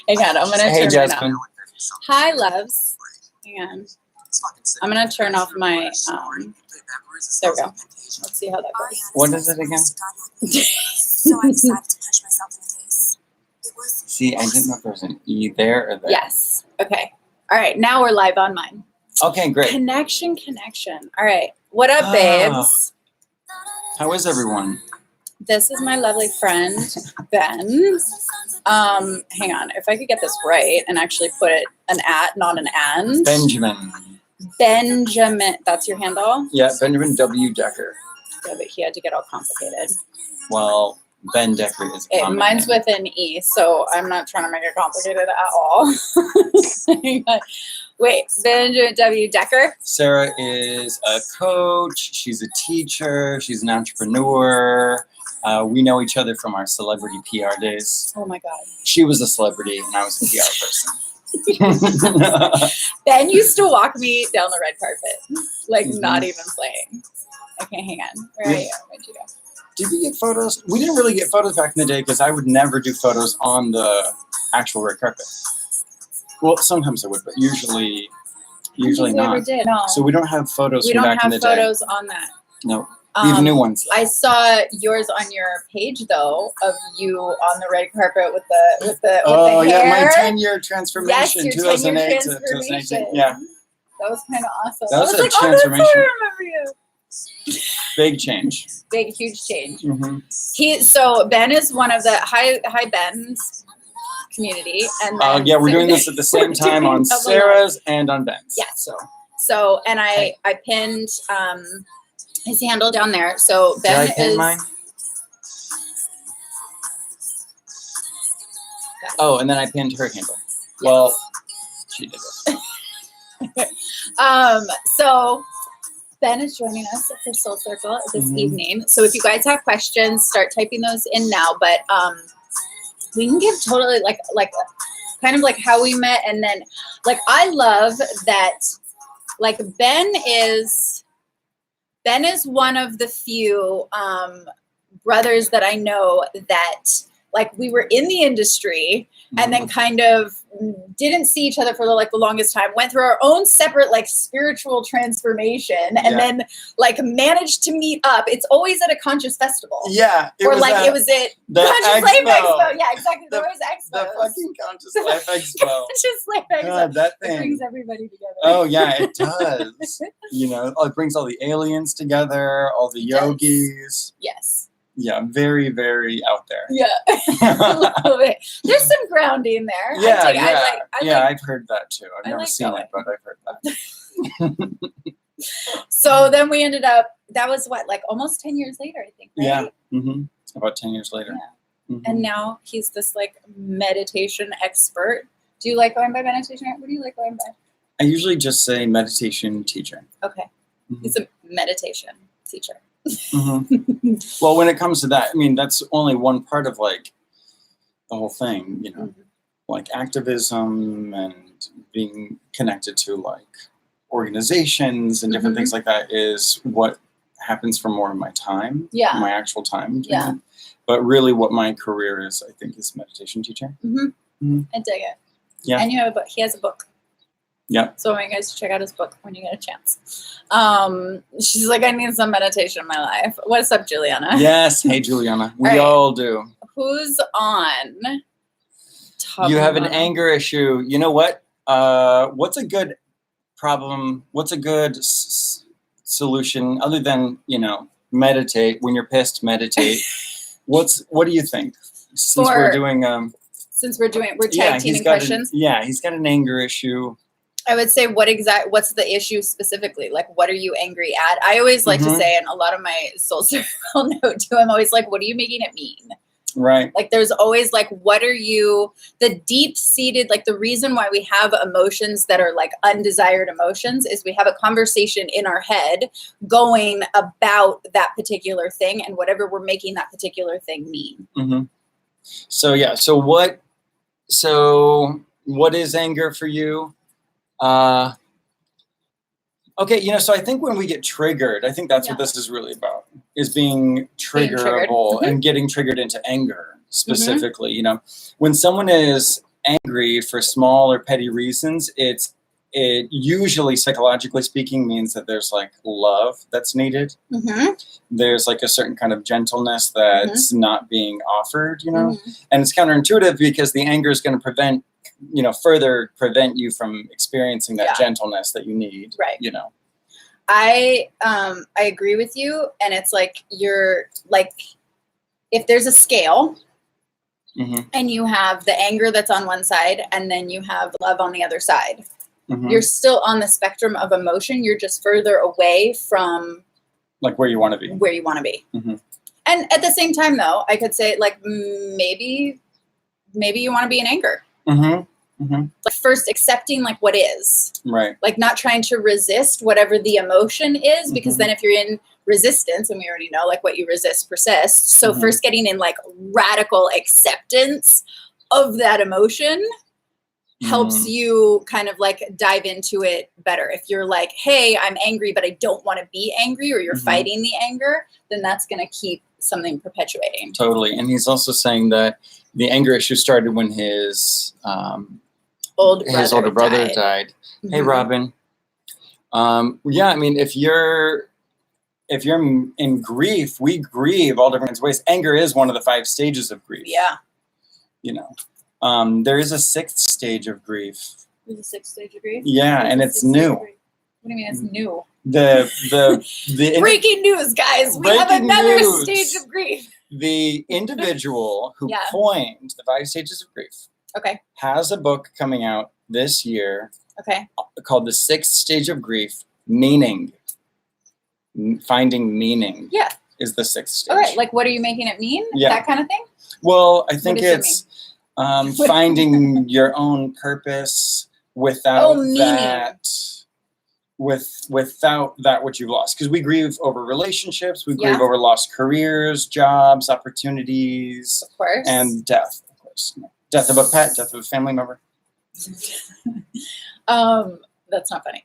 Hang on, I'm gonna Hey, turn Jasmine. mine off. Hi, loves. Hang on. I'm gonna turn off my there we go. Let's see how that goes. What is it again? So I decided to punch myself in the face. It was See, I didn't know if there was an E there or there. Yes. Okay. All right. Now we're live on mine. Okay, great. Connection. All right. What up, babes? How is everyone? This is my lovely friend, Ben. Hang on. If I could get this right and actually put it an at, not an and. Benjamin. That's your handle? Yeah, Benjamin W. Decker. Yeah, but he had to get all complicated. Well, Ben Decker is a common mine's name. with an E, so I'm not trying to make it complicated at all. Wait, Benjamin W. Decker? Serah is a coach. She's a teacher. She's an entrepreneur. We know each other from our celebrity PR days. Oh my God. She was a celebrity and I was a PR person. Ben used to walk me down the red carpet, like not even playing. Okay, hang on. Where are you? Where'd you go? Did we get photos? We didn't really get photos back in the day because I would never do photos on the actual red carpet. Well, sometimes I would, but usually not. Never did. No. So we don't have photos We from don't back in have the day. photos on that. No. We have new ones. I saw yours on your page though, of you on the red carpet with the Oh hair. yeah, my 10-year transformation, Yes, your 2008 10-year to 2018. transformation. Yeah, That was kind of awesome. That was I a like, oh, that's how transformation. I remember you. big change. Big, huge change. Mm-hmm. So Ben is one of the hi Ben's community, and then, Yeah, we're doing this at the same time on Serah's and on Ben's. Yes. So and I pinned his handle down there. So Ben Did I pin is mine? Oh, and then I pinned her handle. Yes. Well, she did it. So Ben is joining us for Soul Circle this evening. So if you guys have questions, start typing those in now. But we can give totally like kind of like how we met, and then like I love that like Ben is one of the few brothers that I know that like we were in the industry and then kind of didn't see each other for the longest time, went through our own separate like spiritual transformation, and then like managed to meet up. It's always at a conscious festival. Yeah. It was at the Conscious Life Expo. Yeah, exactly. There was expos. The fucking Conscious Life Expo. Conscious Life Expo. God, that thing. It brings everybody together. Oh yeah, it does. It brings all the aliens together, all the yogis. Yes. Yeah, very, very out there. Yeah. A little bit. There's some grounding there. Yeah, I've heard that too. I've never seen it, but I've heard that. So then we ended up, that was what, like almost 10 years later, I think, right? Yeah. About 10 years later. Yeah. And now he's this like meditation expert. Do you like going by meditation? What do you like going by? I usually just say meditation teacher. Okay. He's a meditation teacher. Well, when it comes to that, I mean, that's only one part of like the whole thing, like activism and being connected to like organizations and different things like that is what happens for more of my time, my actual time. Yeah. But really what my career is, I think, is meditation teacher. I dig it. Yeah. And you have a book. He has a book. Yeah. So I want you guys to check out his book when you get a chance. She's like, I need some meditation in my life. What's up, Juliana? Yes. Hey, Juliana. We all do. Who's on? You have an anger issue. You know what? What's a good problem? What's a good solution other than, meditate? When you're pissed, meditate. What do you think? Since we're tag teaming questions. He's got an anger issue. I would say what's the issue specifically? Like, what are you angry at? I always like to say, and a lot of my soul circle know too, I'm always like, what are you making it mean? Right. Like, there's always like, what are you, the deep seated, like the reason why we have emotions that are like undesired emotions is we have a conversation in our head going about that particular thing and whatever we're making that particular thing mean. So, yeah. So what is anger for you? Okay, so I think when we get triggered, I think that's what this is really about, is being triggerable and getting triggered into anger specifically. When someone is angry for small or petty reasons, it usually, psychologically speaking, means that there's like love that's needed. Mm-hmm. There's like a certain kind of gentleness that's not being offered, you know? Mm-hmm. And it's counterintuitive because the anger is going to further prevent you from experiencing that gentleness that you need, right? You know? I agree with you. And it's like, you're like, if there's a scale, and you have the anger that's on one side, and then you have love on the other side, you're still on the spectrum of emotion. You're just further away from like where you want to be. And at the same time, though, I could say like maybe you want to be in anger. Like first accepting like what is, right? Like not trying to resist whatever the emotion is, because then if you're in resistance, and we already know like what you resist persists. So first getting in like radical acceptance of that emotion helps you kind of like dive into it better. If you're like, hey, I'm angry, but I don't want to be angry, or you're fighting the anger, then that's going to keep something perpetuating. Totally. And he's also saying that the anger issue started when his older brother died. Hey, Robin. Yeah, I mean, if you're in grief, we grieve all different ways. Anger is one of the 5 stages of grief. Yeah. You know, there is a 6th stage of grief. There's a 6th stage of grief? Yeah, and it's new. What do you mean it's new? The breaking news, guys. We have another stage of grief. The individual who coined the 5 stages of grief has a book coming out this year called The 6th Stage of Grief, Meaning. Finding meaning is the 6th stage. All right, like what are you making it mean? That kind of thing? Well, I think it's finding your own purpose without without that which you've lost. Because we grieve over relationships, we grieve over lost careers, jobs, opportunities, of course, and death, of course. Death of a pet, death of a family member. That's not funny.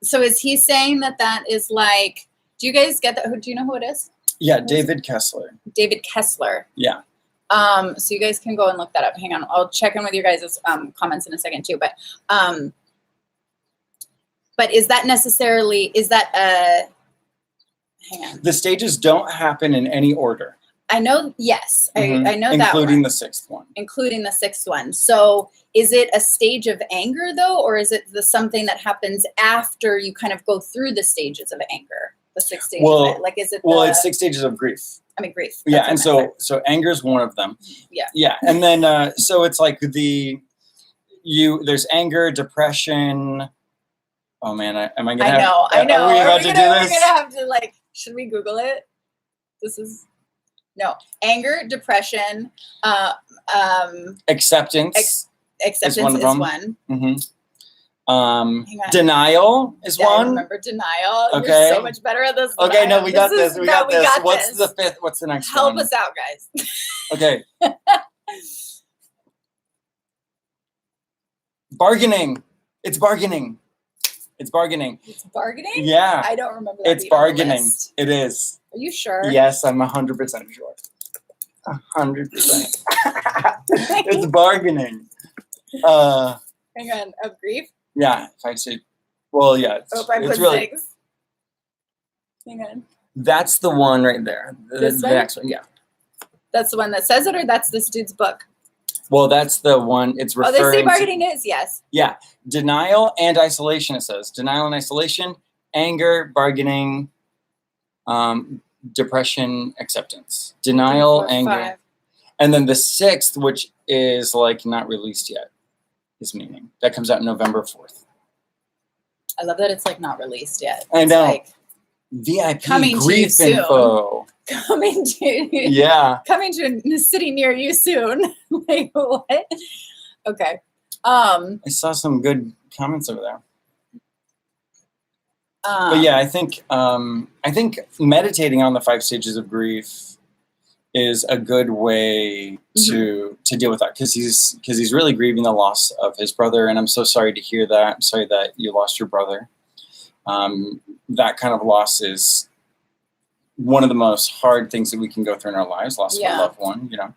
So is he saying that is like, do you guys get that? Do you know who it is? Yeah, David Kessler. David Kessler. Yeah. So you guys can go and look that up. Hang on, I'll check in with your guys' comments in a second too. But is that necessarily, hang on. The stages don't happen in any order. I know, yes. I know that one. Including the 6th one. Including the 6th one. So is it a stage of anger though, or is it something that happens after you kind of go through the stages of anger? The 6 stages of it? Like is it it's 6 stages of grief. I mean grief. Yeah, and so anger is one of them. Yeah. Yeah. And then so it's like there's anger, depression. Oh man, am I gonna I know. Are we about to do this? We're gonna have to like, should we Google it? Anger, depression, acceptance. Acceptance is one. Denial is one. I remember denial. Okay. You're so much better at this. Okay, no, we got this. We got this. What's the 5th? What's the next one? Help us out, guys. Okay. Bargaining. It's bargaining. It's bargaining. It's bargaining? Yeah. I don't remember that. It's bargaining. It is. Are you sure? Yes, I'm 100% sure. 100%. It's bargaining. Hang on, of grief? Yeah, if I say, well, yeah. It's really, 6. Hang on. That's the one right there. The next one, yeah. That's the one that says it, or that's this dude's book? Well, that's the one it's referring they say bargaining is, yes. Yeah. Denial and isolation, it says. Denial and isolation, anger, bargaining, depression, acceptance. Denial, 4, anger. 5. And then the 6th, which is like not released yet, is meaning. That comes out November 4th. I love that it's like not released yet. I know. Like, VIP coming grief to you info. Coming to coming to a city near you soon. Like what? Okay. I saw some good comments over there. But yeah, I think meditating on the 5 stages of grief is a good way to deal with that, because he's really grieving the loss of his brother, and I'm so sorry to hear that. I'm sorry that you lost your brother. That kind of loss is one of the most hard things that we can go through in our lives, loss of a loved one, you know.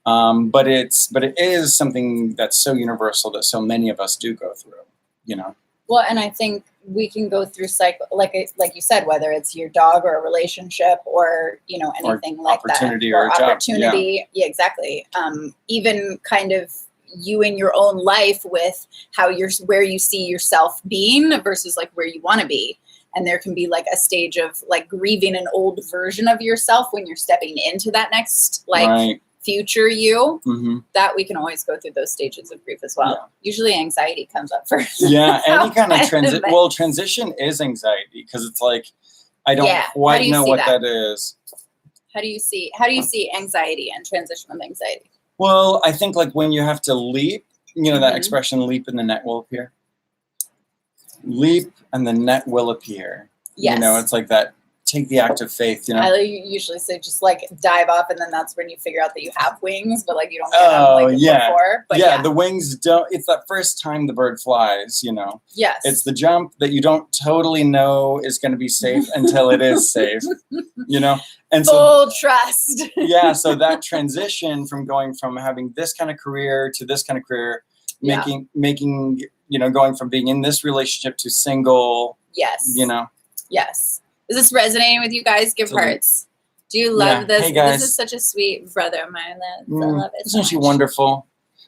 But it is something that's so universal that so many of us do go through, you know? Well, and I think we can go through cycle, like you said, whether it's your dog or a relationship or, you know, anything like that. Opportunity or a job. Opportunity. Yeah, exactly. Even kind of you in your own life with how where you see yourself being versus like where you want to be. And there can be like a stage of like grieving an old version of yourself when you're stepping into that next like future you. That we can always go through those stages of grief as well. Yeah. Usually anxiety comes up first. Yeah, any kind of transition. Well, transition is anxiety because it's like I don't quite know what that is. How do you see anxiety and transitional anxiety? Well, I think like when you have to leap, you know, that expression, leap and the net will appear. Leap and the net will appear. Yes. You know, it's like that, take the act of faith, you know. I usually say just like dive up and then that's when you figure out that you have wings, but like you don't get them like before. But yeah, the wings don't, it's that first time the bird flies, you know. Yes. It's the jump that you don't totally know is going to be safe until it is safe, you know. And full trust. Yeah, so that transition from going from having this kind of career to this kind of career, making, you know, going from being in this relationship to single. Yes. You know. Yes. Is this resonating with you guys? Give hearts. Do you love this? Hey guys. This is such a sweet brother of mine. I love it. Isn't she wonderful?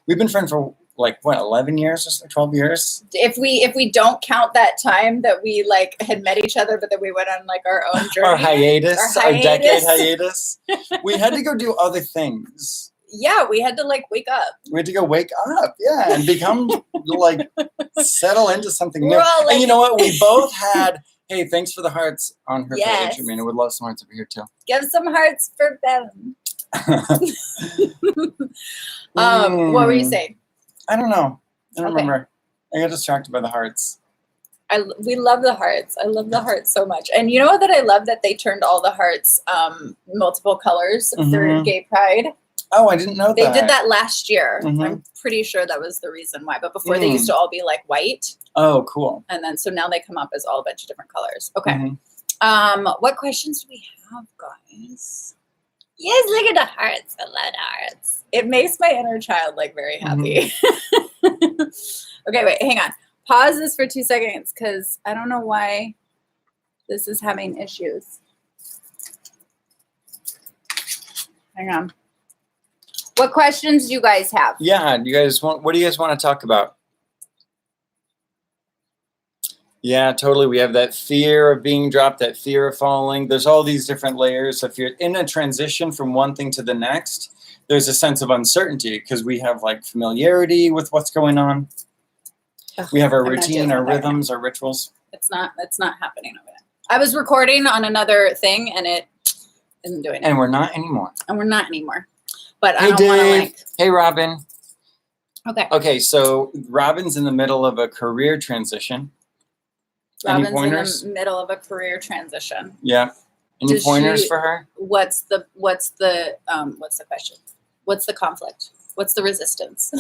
We've been friends for like what, 11 years or so, 12 years? If we don't count that time that we like had met each other, but then we went on like our own journey. Our decade hiatus. We had to go do other things. Yeah, we had to like wake up. We had to go wake up, and become like settle into something new. Like, and you know what? We both had. Hey, thanks for the hearts on her page. I mean, I would love some hearts over here too. Give some hearts for Ben. What were you saying? I don't know. I don't remember. I got distracted by the hearts. We love the hearts. I love the hearts so much. And you know that I love that they turned all the hearts multiple colors through Gay Pride. Oh, I didn't know that. They did that last year. I'm pretty sure that was the reason why. But before they used to all be like white. Oh, cool. And then so now they come up as all a bunch of different colors. Okay. What questions do we have, guys? Yes, look at the hearts. I love the hearts. It makes my inner child like very happy. Okay, wait, hang on. Pause this for 2 seconds because I don't know why this is having issues. Hang on. What questions do you guys have? Yeah, what do you guys want to talk about? Yeah, totally. We have that fear of being dropped, that fear of falling. There's all these different layers. If you're in a transition from one thing to the next, there's a sense of uncertainty because we have like familiarity with what's going on. We have our routine, our rhythms, our rituals. It's not happening over there. I was recording on another thing and it isn't doing it. And we're not anymore. But I don't want to like. Hey, Robin. Okay, so Robin's in the middle of a career transition. Robin's in the middle of a career transition. Yeah. Any pointers for her? What's the question? What's the conflict? What's the resistance?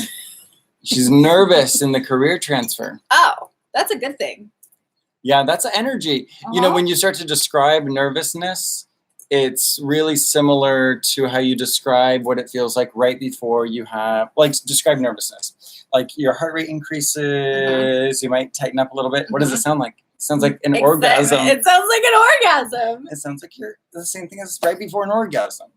She's nervous in the career transfer. Oh, that's a good thing. Yeah, that's energy. You know, when you start to describe nervousness, it's really similar to how you describe what it feels like right before you have, like, describe nervousness. Like your heart rate increases, you might tighten up a little bit. What does it sound like? It sounds like an orgasm. It sounds like an orgasm. It sounds like you're the same thing as right before an orgasm.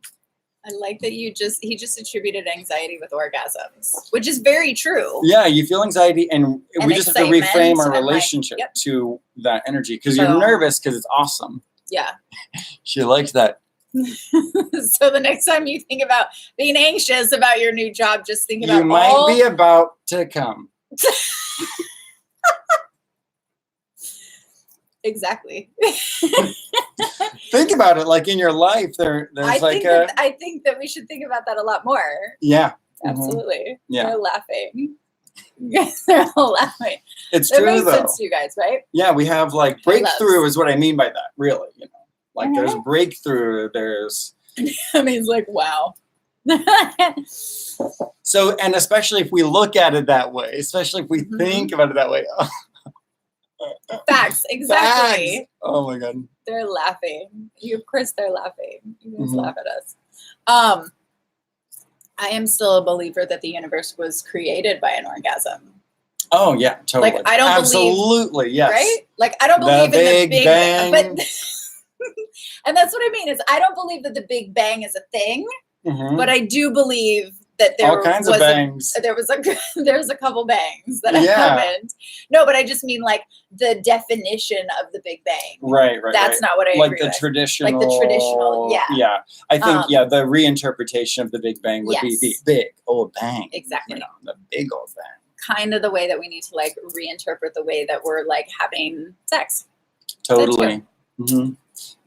I like that he just attributed anxiety with orgasms, which is very true. Yeah, you feel anxiety and we just have to reframe our relationship to that energy because you're nervous because it's awesome. Yeah. She likes that. So the next time you think about being anxious about your new job, just think about you might be about to come. Exactly. Think about it, like in your life, there's I think that we should think about that a lot more. Yeah. Absolutely. Yeah. They're laughing. They're all laughing. It's true, though. That makes sense to you guys, right? Yeah, we have like breakthrough is what I mean by that, really. You know, like there's breakthrough, there's. I mean, it's like, wow. So, and especially if we look at it that way, especially if we think about it that way. Facts, exactly. Facts. Oh my God. They're laughing. You, of course, they're laughing. You guys laugh at us. I am still a believer that the universe was created by an orgasm. Oh yeah, totally. Like, I don't absolutely, yes. Right? Like, I don't The believe in the Big Big Bang. Bang. But and that's what I mean is I don't believe that the Big Bang is a thing, Mhm. but I do believe that there All kinds was of bangs. there's a couple bangs that Yeah. happened. No, but I just mean like the definition of the Big Bang. Right. That's not what I like agree the with. traditional. Like the traditional, yeah. Yeah. I think Um, the reinterpretation of the Big Bang would be Yes. big old bang. Exactly. You know, the big old bang. Kind of the way that we need to like reinterpret the way that we're like having sex. Totally. Hmm.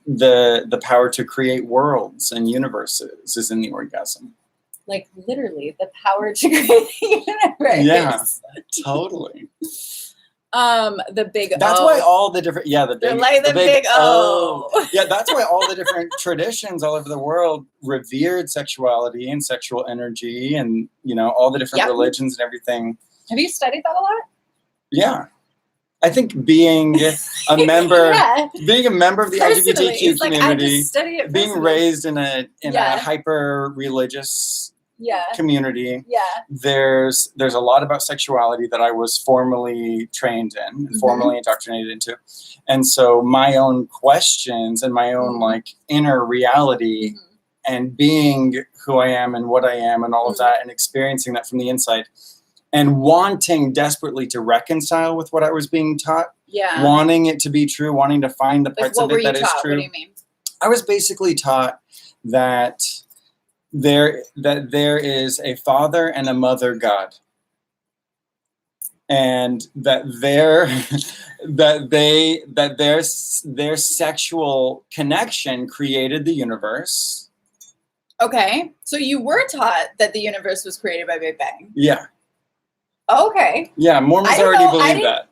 The power to create worlds and universes is in the orgasm. Like literally the power to create the universe. Yeah, totally. The big That's O. why all the different They're like the big O. Yeah, that's why all the different traditions all over the world revered sexuality and sexual energy, and all the different Yep. religions and everything. Have you studied that a lot? Yeah, I think being a member, Yeah. being a member of the Personally, LGBTQ it's like I community, just study it being personally. raised in a Yeah. hyper religious Yeah. community, Yeah. there's a lot about sexuality that I was formally trained in, Mhm. formally indoctrinated into, and so my own questions and my own Mhm. like inner reality Mhm. and being who I am and what I am and all of Mhm. that, and experiencing that from the inside, and wanting desperately to reconcile with what I was being taught, Yeah. wanting it to be true, wanting to find the Like parts what of were it you that is taught? true. What do you mean? I was basically taught that there is a father and a mother God, and that their sexual connection created the universe. Okay. So you were taught that the universe was created by Big Bang. Yeah. Okay. Yeah, Mormons I don't already know, I believe that.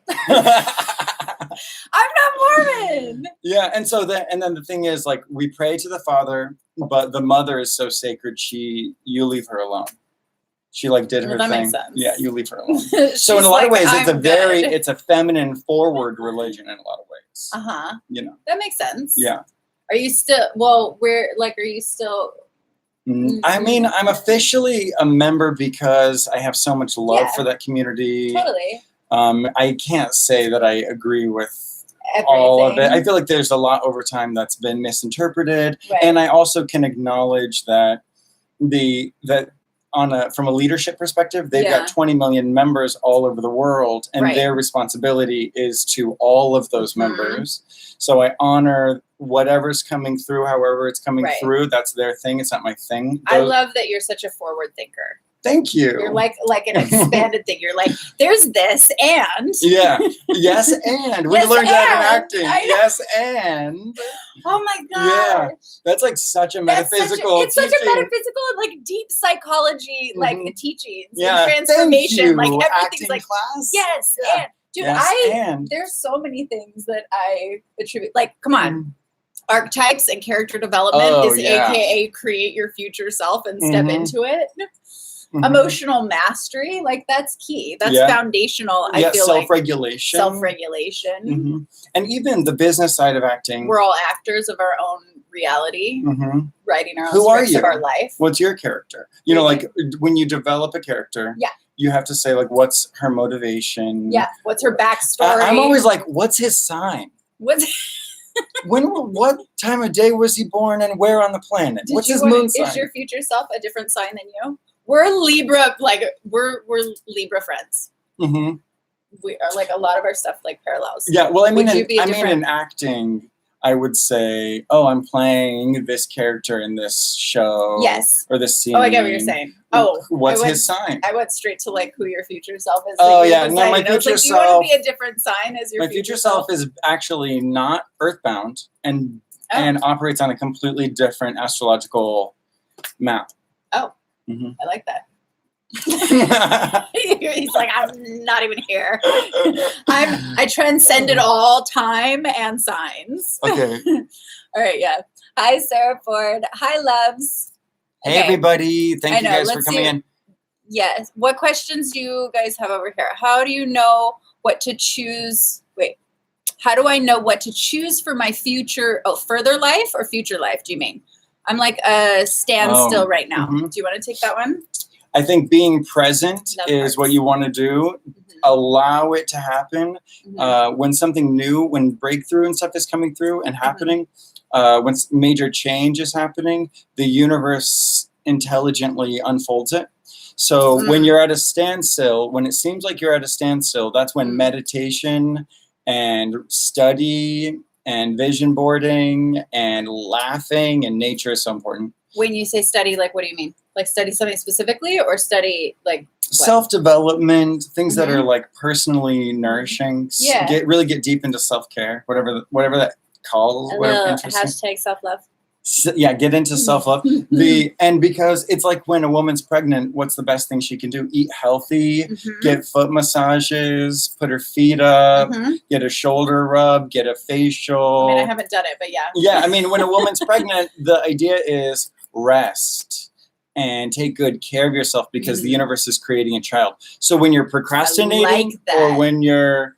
I'm not Mormon. Yeah, and then the thing is, like, we pray to the Father, but the mother is so sacred, you leave her alone. She like did her That thing. makes sense. Yeah, you leave her alone. She's So in a lot of like, ways, "I'm good." it's a feminine forward religion in a lot of ways. Uh-huh. You know. That makes sense. Yeah. Are you still are you still I mean, I'm officially a member because I have so much love Yeah. for that community. totally I can't say that I agree with everything? all of it. I feel like there's a lot over time that's been misinterpreted, Right. and I also can acknowledge that from a leadership perspective, they've Yeah. got 20 million members all over the world, and Right. their responsibility is to all of those Mhm. members. So I honor whatever's coming through, however it's coming Right. through. That's their thing. It's not my thing. I love that you're such a forward thinker. Thank you. You're like an expanded thing. You're like, there's this and Yeah. Yes, and we Yes, learned that in and. acting. I know. Yes, and oh my god. Yeah. That's like such a metaphysical. It's such a teaching. metaphysical and like deep psychology like Mhm. teachings Yeah. and transformation. Thank you. Like everything's Acting like class. yes, Yeah. and dude, Yes, and there's so many things that I attribute. Like, come on. Mm. Archetypes and character development Oh, is yeah. AKA create your future self and step Mhm. into it. Mhm. Emotional mastery, like that's key. That's Yeah. foundational. I feel like self-regulation. self-regulation. Mhm. And even the business side of acting. We're all actors of our own reality, Mhm. writing our own Who are scripts of you? our life. What's your character? You know, like when you develop a character, Yeah. you have to say like, what's her motivation? Yeah. What's her backstory? I'm always like, what's his sign? What's What time of day was he born and where on the planet? What's his moon sign? Is your future self a different sign than you? We're Libra, like we're Libra friends. Mhm. We are like a lot of our stuff like parallels. Yeah, well, I mean, Would you be a in different- acting, I would say, oh, I'm playing this character in this show. Yes. Or this scene. Oh, I get what you're saying. Oh, what's his sign? I went straight to like who your future self is. Oh, like, yeah, no, my I was future like, you want self- to be a different sign as your My future self is actually not earthbound and operates on a completely different astrological map. Oh. Mhm. I like that. He's like, I'm not even here. I transcended all time and signs. Okay. All right, yeah. Hi, Sarah Ford. Hi, loves. Hey, Okay. everybody. Thank you guys for let's coming see. in. Yes. What questions do you guys have over here? How do you know what to choose? Wait. How do I know what to choose for my future? Oh, further life or future life, do you mean? I'm like a standstill Oh, right now. mhm. Do you want to take that one? I think being present Love is hearts. what you want to do. Mhm. Allow it to happen. Mhm. When something new, when breakthrough and stuff is coming through and happening, when major change is happening, the universe intelligently unfolds it. So when you're at a standstill, when it seems like you're at a standstill, that's when meditation and study and vision boarding and laughing and nature is so important. When you say study, like, what do you mean? Like study something specifically, or study like Self-development, things that are like personally nourishing. Yeah. Get deep into self-care, whatever that calls. a Whatever little interesting. hashtag self-love? Yeah, get into self-love. And because it's like when a woman's pregnant, what's the best thing she can do? Eat healthy, get foot massages, put her feet up, get a shoulder rub, get a facial. I mean, I haven't done it, but yeah. Yeah, I mean, when a woman's pregnant, the idea is rest and take good care of yourself because the universe is creating a child. So when you're procrastinating or when you're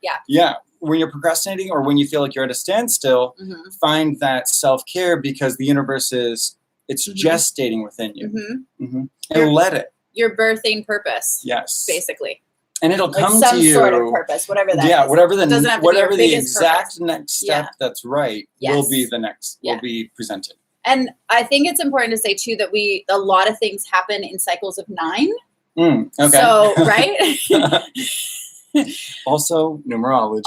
when you're procrastinating or when you feel like you're at a standstill, find that self-care because the universe is gestating within you. And let it. Your birthing purpose. Yes. Basically. And it'll Like come some to you. sort of purpose, whatever that is. Yeah, whatever Doesn't have to be whatever your the biggest exact purpose. next step that's right will be the next will be presented. And I think it's important to say too that a lot of things happen in cycles of 9. Okay. So, right? Also numerology.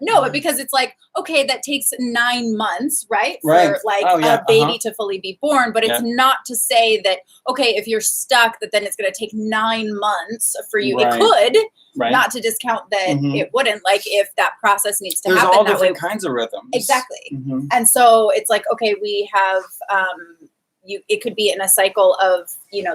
No, but because it's like, okay, that takes 9 months, right? Right. For like a baby to fully be born. But it's not to say that, okay, if you're stuck, that then it's going to take 9 months for you. It could, not to discount that it wouldn't, like if that process needs to happen. There's all that different way. kinds of rhythms. Exactly. And so it's like, okay, we have, it could be in a cycle of,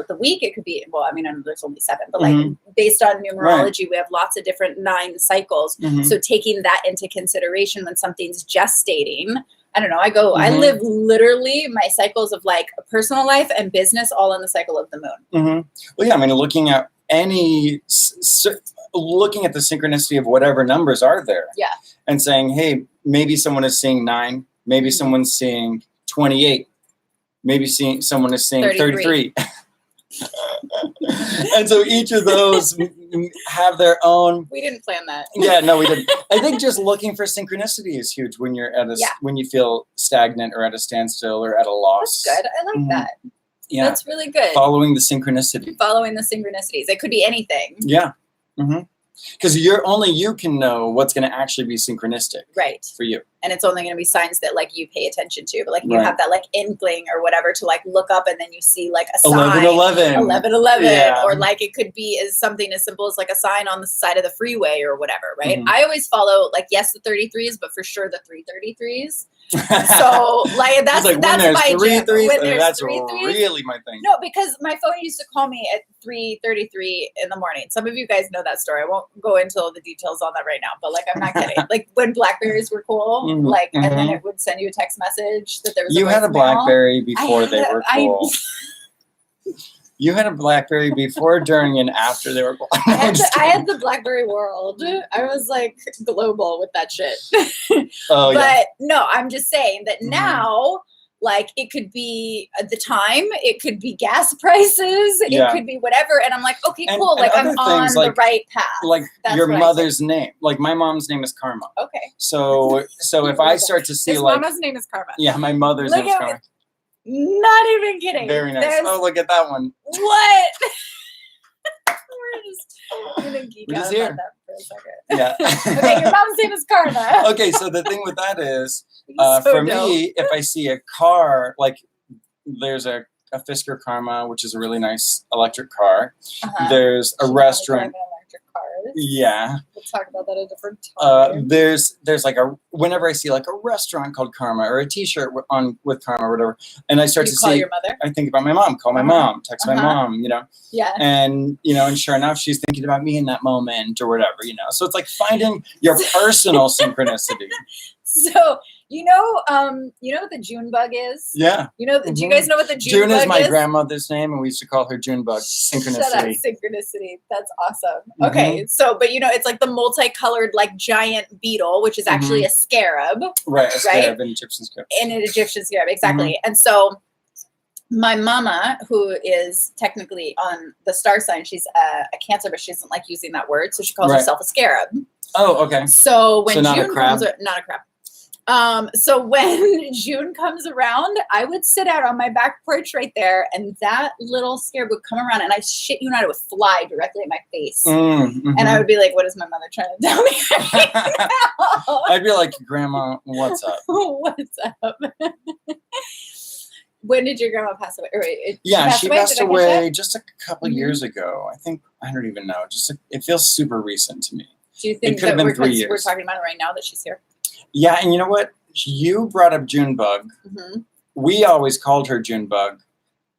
the week. It could be, well, I mean, I know there's only 7, but like based on numerology, we have lots of different 9 cycles. So taking that into consideration when something's gestating, I don't know, I live literally my cycles of like personal life and business all in the cycle of the moon. Well, yeah, I mean, looking at looking at the synchronicity of whatever numbers are there. Yeah. And saying, hey, maybe someone is seeing 9, maybe someone's seeing 28. Maybe someone is seeing 33. And so each of those have their own. We didn't plan that. Yeah, no, we didn't. I think just looking for synchronicity is huge when you're at when you feel stagnant or at a standstill or at a loss. That's good. I like that. Yeah. That's really good. Following the synchronicity. Following the synchronicities. It could be anything. Yeah. Because only you can know what's going to actually be synchronistic, for you, and it's only going to be signs that like you pay attention to. But like you have that like inkling or whatever to like look up, and then you see like a sign 1111, or like it could be as something as simple as like a sign on the side of the freeway or whatever, right? I always follow like the 33s, but for sure the 333s. So like that's my jam. When there's that's really my thing. No, because my phone used to call me at 3:33 in the morning. Some of you guys know that story. I won't go into all the details on that right now, but like I'm not kidding. Like when Blackberries were cool, like and then it would send you a text message that there was. You had a Blackberry before they were cool. You had a Blackberry before, during, and after they were cool. I had the Blackberry world. I was like global with that shit. But no, I'm just saying that now, like it could be the time, it could be gas prices, it could be whatever, and I'm like, okay, cool, like I'm on the right path. Like your mother's name, like my mom's name is Karma. Okay. So if I start to see like mama's name is Karma. Yeah, my mother's name is Karma. Not even kidding. Very nice. Oh, look at that one. What? We're gonna geek out about that for a second. Yeah. Okay, your mom's name is Karma. Okay, so the thing with that is, for me, if I see a car, like there's a Fisker Karma, which is a really nice electric car. There's a restaurant. Yeah. We'll talk about that at a different time. There's like whenever I see like a restaurant called Karma or a T-shirt with Karma or whatever, and I start to call see, your mother? I think about my mom. Call my mom. Text my mom. Yeah. And and sure enough, she's thinking about me in that moment or whatever. So it's like finding your personal synchronicity. So You know what the June bug is? Yeah. Do you guys know what the June June bug is my is? grandmother's name, and we used to call her June bug. Synchronicity. Shut up, synchronicity. That's awesome. Okay, so, but it's like the multicolored, like giant beetle, which is actually a scarab. Right, a scarab, an Egyptian scarab. And an Egyptian scarab, exactly. And so my mama, who is technically on the star sign, she's a Cancer, but she doesn't like using that word, so she calls herself a scarab. Oh, okay. So when not June a crab? not a crab. So when June comes around, I would sit out on my back porch right there, and that little scarab would come around, and I shit you not, it would fly directly at my face. And I would be like, what is my mother trying to tell me right now? I'd be like, Grandma, what's up? What's up? When did your grandma pass away? She passed away just a couple years ago. I think, I don't even know. It feels super recent to me. Do you think that we're talking about it right now that she's here? Yeah, and you know what? You brought up Junebug. We always called her Junebug.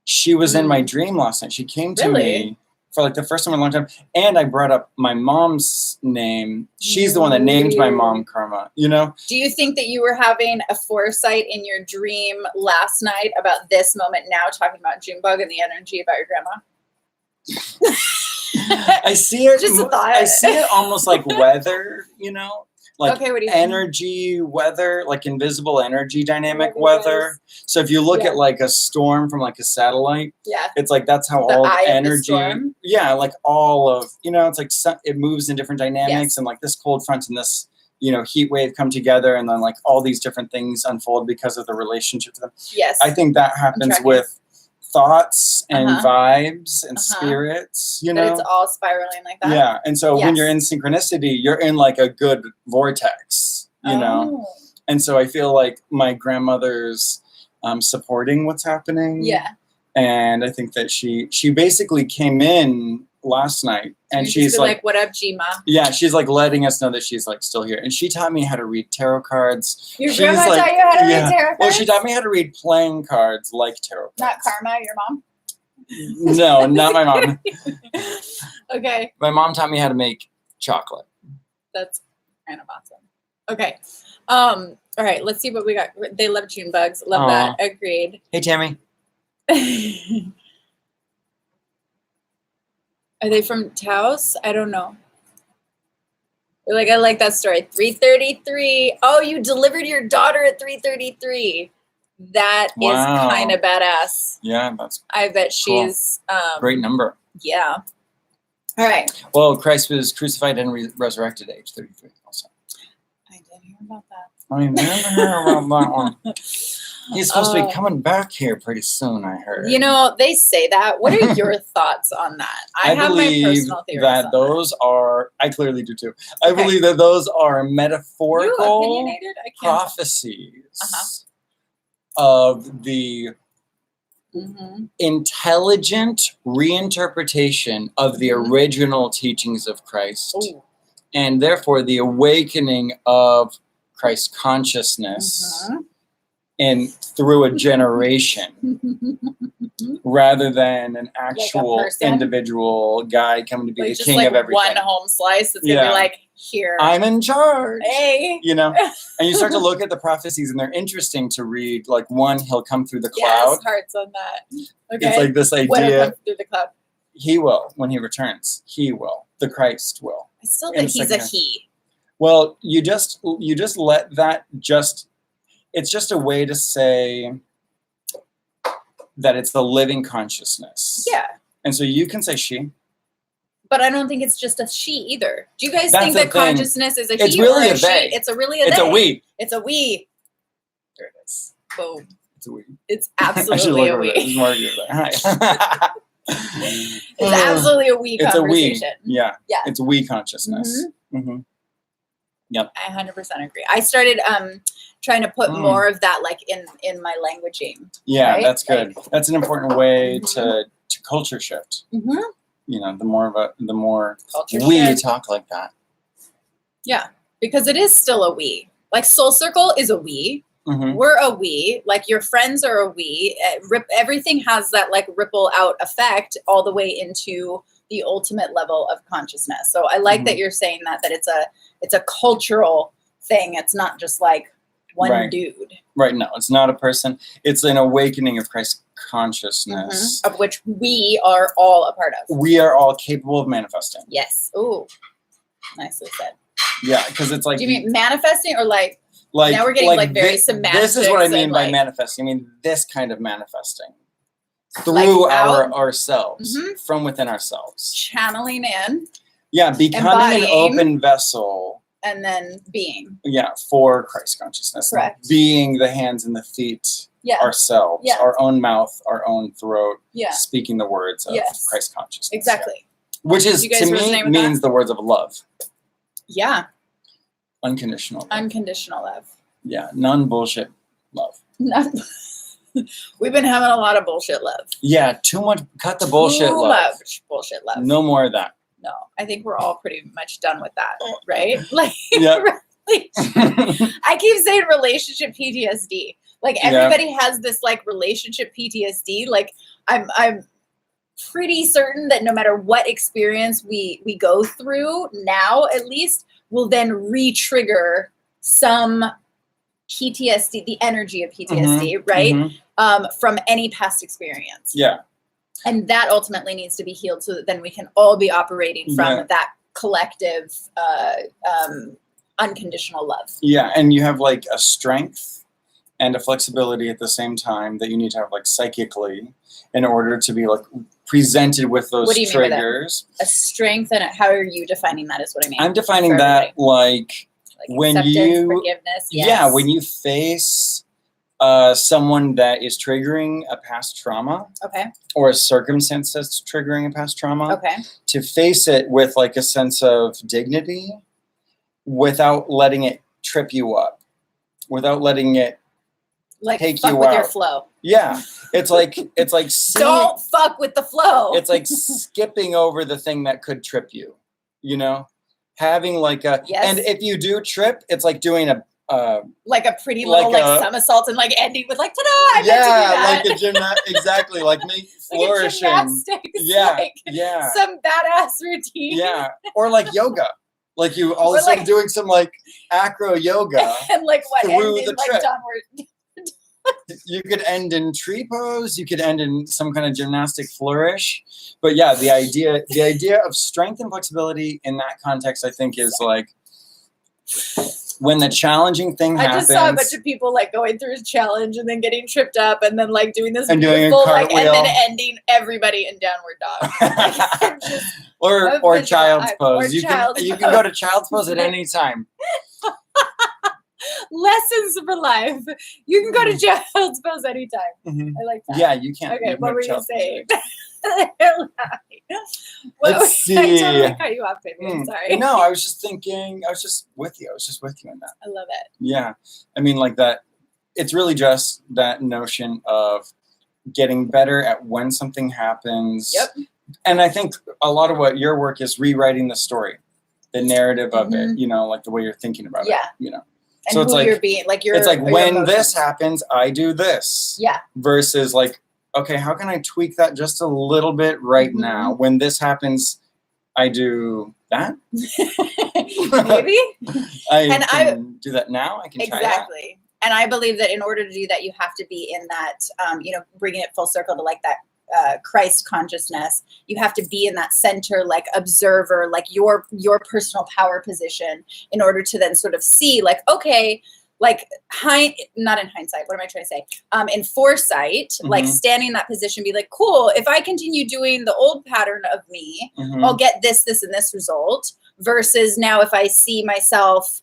She was in my dream last night. She came to me for like the first time in a long time. And I brought up my mom's name. She's the one that named my mom Karma, Do you think that you were having a foresight in your dream last night about this moment now, talking about Junebug and the energy about your grandma? I see it. Just a thought. I see it almost like weather, Like okay, what do you energy, weather, like invisible energy dynamic weather. So if you look at like a storm from like a satellite, it's like that's how all the energy, like all of, it's like it moves in different dynamics, and like this cold front and this, heat wave come together, and then like all these different things unfold because of the relationship to them. Yes. I think that happens with thoughts and vibes and spirits, But it's all spiraling like that. Yeah. And so when you're in synchronicity, you're in like a good vortex, know? And so I feel like my grandmother's supporting what's happening. Yeah. And I think that she basically came in last night, and she's like, what up, Gma? Yeah, she's like letting us know that she's like still here. And she taught me how to read tarot cards. Your grandma taught you how to read tarot cards? Well, she taught me how to read playing cards like tarot cards. Not Karma, your mom? No, not my mom. Okay. My mom taught me how to make chocolate. That's kind of awesome. Okay. All right, let's see what we got. They love June bugs. Love that. Agreed. Hey, Tammy. Are they from Taos? I don't know. They're like, I like that story. 3:33. Oh, you delivered your daughter at 3:33. That is kind of badass. Yeah, I bet she's great number. Yeah. All right. Well, Christ was crucified and resurrected at age 33 also. I didn't hear about that. I never heard about that one. He's supposed to be coming back here pretty soon, I heard. They say that. What are your thoughts on that? I have my personal theories that those are, I clearly do too. I believe that those are metaphorical prophecies of the intelligent reinterpretation of the original teachings of Christ. And therefore the awakening of Christ's consciousness and through a generation rather than an actual like individual guy coming to be the king of everything. One home slice that's gonna be like, here, I'm in charge. Hey. And you start to look at the prophecies, and they're interesting to read. Like one, he'll come through the cloud. Yes, hearts on that. Okay. It's like this When idea. comes through the cloud. He will when he returns. He will. The Christ will. I still think he's a he. Well, you just let that it's just a way to say that it's the living consciousness. Yeah. And so you can say she. But I don't think it's just a she either. Do you guys think that consciousness is a he really or a they. she? It's really a they. It's a we. It's a we. There it is. Boom. It's a we. It's absolutely a we. It's absolutely a we conversation. A we. Yeah. It's a we consciousness. Yep. I 100% agree. I started trying to put more of that like in my languaging. Yeah, right? that's good. That's an important way to culture shift. The more culture we shift. talk like that. Yeah, because it is still a we. Like Soul Circle is a we. We're a we. Like your friends are a we. Everything has that like ripple out effect all the way into the ultimate level of consciousness. So I like that you're saying that it's a cultural thing. It's not just like Right. dude. Right. No, it's not a person. It's an awakening of Christ consciousness. Of which we are all a part of. We are all capable of manifesting. Yes. Ooh, nicely said. Yeah, because it's like. Do you mean manifesting or like now we're getting like very semantic? This is what I mean by like, manifesting. I mean this kind of manifesting through like out? ourselves, from within ourselves. Channeling in. Yeah, becoming an Embodying. open vessel. And then being. Yeah, for Christ consciousness. Correct. Being the hands and the feet ourselves, our own mouth, our own throat, speaking the words of Christ consciousness. Exactly. Yeah. Which is, to me, means the words of love. Yeah. Unconditional love. Unconditional love. Yeah, non-bullshit love. We've been having a lot of bullshit love. Yeah, too much. Cut the bullshit Too love. much bullshit love. No more of that. No, I think we're all pretty much done with that, right? Like, yeah. I keep saying relationship PTSD. Like everybody has this like relationship PTSD. Like I'm pretty certain that no matter what experience we go through now, at least, will then re-trigger some PTSD, the energy of PTSD, right? From any past experience. Yeah. And that ultimately needs to be healed so that then we can all be operating from that collective, unconditional love. Yeah. And you have like a strength and a flexibility at the same time that you need to have like psychically in order to be like presented with those triggers. A strength, and how are you defining that is what I mean. I'm defining that like when you, forgiveness. Yes. Yeah, when you face someone that is triggering a past trauma, or a circumstance that's triggering a past trauma, to face it with like a sense of dignity, without letting it trip you up, without letting it like take fuck you with out. Your flow. Yeah, it's like don't fuck with the flow. It's like skipping over the thing that could trip you, you know, having like a and if you do trip, it's like doing a like a pretty little like somersault and like ending with like ta-da! Like a gymnast, exactly, like me flourishing. Like some badass routine. Yeah, or like yoga, like you all of a sudden doing some like acro yoga and like what through end the in, like trip. downward. You could end in tree pose. You could end in some kind of gymnastic flourish. But yeah, the idea of strength and flexibility in that context, I think, is like when the challenging thing happens. I just saw a bunch of people like going through a challenge and then getting tripped up and then like doing this and beautiful, doing a cartwheel. like, and then ending everybody in downward dog. or child's pose. You can go to child's pose at any time. Lessons for life. You can go to child's pose anytime. I like that. Yeah, you can. Okay, what were you saying? Let's see. I totally cut you off, baby. I'm sorry. No, I was just thinking. I was just with you in that. I love it. Yeah, I mean, like that. It's really just that notion of getting better at when something happens. Yep. And I think a lot of what your work is rewriting the story, the narrative of it. You know, like the way you're thinking about it. You know. And so it's like you're being like it's like when this happens, I do this. Yeah. Versus like, okay, how can I tweak that just a little bit right now? When this happens, I do that. Maybe. I can do that now. I can try that. Exactly. And I believe that in order to do that, you have to be in that, bringing it full circle to like that Christ consciousness. You have to be in that center, like observer, like your personal power position in order to then sort of see like, okay, like not in hindsight, what am I trying to say? In foresight, like standing in that position, be like, cool, if I continue doing the old pattern of me, I'll get this, and this result versus now if I see myself,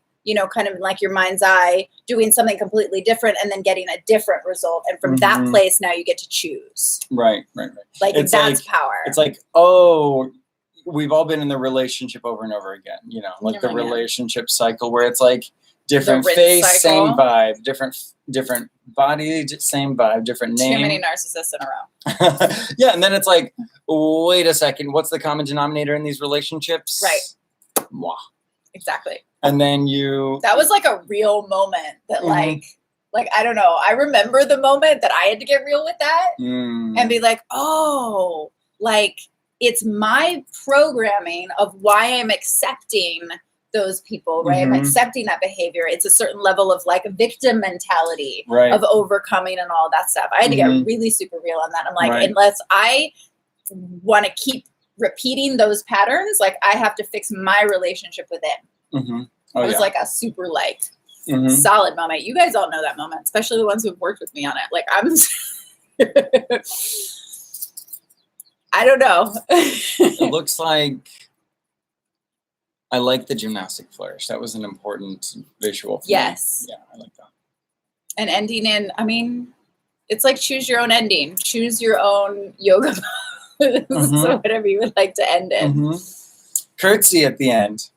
kind of like your mind's eye doing something completely different and then getting a different result. And from that place, now you get to choose. Right. Like it's that's power. It's like, oh, we've all been in the relationship over and over again, like the relationship cycle where it's like different face, same vibe, different body, same vibe, different name. Too many narcissists in a row. Yeah. And then it's like, wait a second, what's the common denominator in these relationships? Right. Mwah. Exactly. And then that was like a real moment that like I don't know. I remember the moment that I had to get real with that and be like, oh, like it's my programming of why I'm accepting those people, right? I'm Mhm. accepting that behavior. It's a certain level of like victim mentality Right. of overcoming and all that stuff. I had to get Mhm. really super real on that. I'm like, Right. unless I want to keep repeating those patterns, like I have to fix my relationship with it. Mm-hmm. Oh, It was yeah. like a super like Mhm. solid moment. You guys all know that moment, especially the ones who've worked with me on it. Like I'm I don't know. It looks like I like the gymnastic flourish. That was an important visual for Yes. me. Yeah, I like that. And ending in, I mean, it's like choose your own ending. Choose your own yoga pose. Mhm. So whatever you would like to end in. Mhm. Curtsy at the end.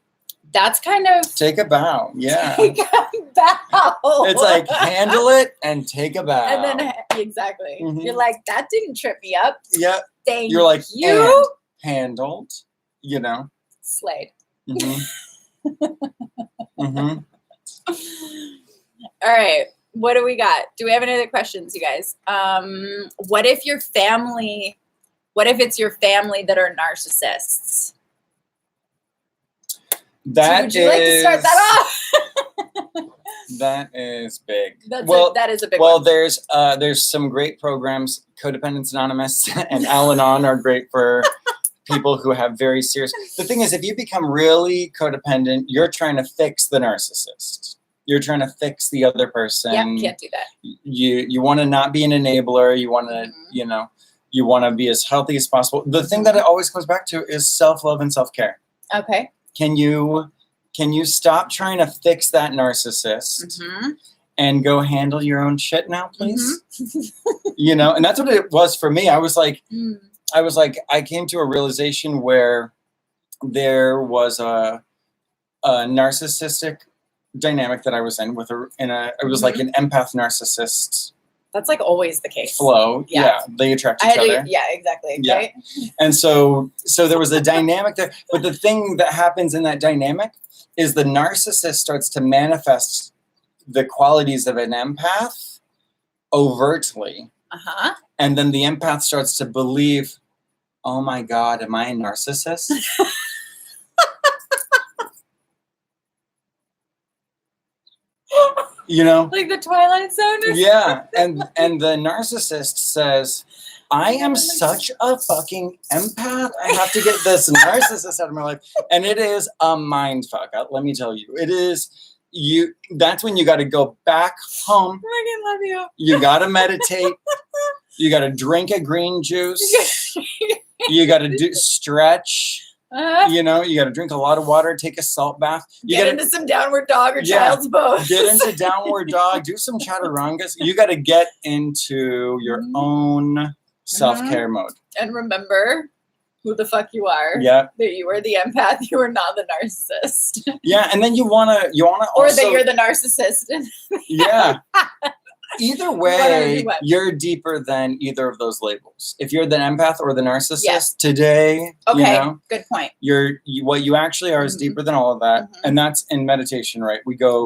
That's kind of Take a bow. Yeah. take a bow. It's like handle it and take a bow. And then exactly. Mhm. You're like, that didn't trip me up. Yeah. Thank You're like, you. and handled, you know. Slayed. Mm-hmm. Mm-hmm. All right. What do we got? Do we have any other questions, you guys? What if it's your family that are narcissists? That Would you like to start that off? That is big. That is a big well, one. there's some great programs. Codependence Anonymous and Al-Anon are great for people who have very serious. The thing is, if you become really codependent, you're trying to fix the narcissist. You're trying to fix the other person. Yeah, can't do that. You want to not be an enabler. You want to, you want to be as healthy as possible. The thing that it always comes back to is self-love and self-care. Okay. Can you stop trying to fix that narcissist and go handle your own shit now, please? And that's what it was for me. I was like, I came to a realization where there was a narcissistic dynamic that I was in it was like an empath narcissist. That's like always the case. Flow. Yeah. They attract each other. Yeah, exactly. Yeah. Right? And so there was a dynamic there. But the thing that happens in that dynamic is the narcissist starts to manifest the qualities of an empath overtly. Uh-huh. And then the empath starts to believe, oh my God, am I a narcissist? Like the Twilight Zone? Yeah. And the narcissist says, I am such a fucking empath. I have to get this narcissist out of my life. And it is a mind fuck. Let me tell you. It is that's when you got to go back home. I love you. You got to meditate. You got to drink a green juice. You got to stretch. You got to drink a lot of water, take a salt bath. Get into some downward dog or child's pose. Get into downward dog. Do some chaturangas. You got to get into your own self-care mode. And remember who the fuck you are. Yeah. That you are the empath. You are not the narcissist. Yeah, and then you wanna or also, that you're the narcissist. Yeah. Either way, you're deeper than either of those labels. If you're the empath or the narcissist today, good point. What you actually are is deeper than all of that. And that's in meditation, right? We go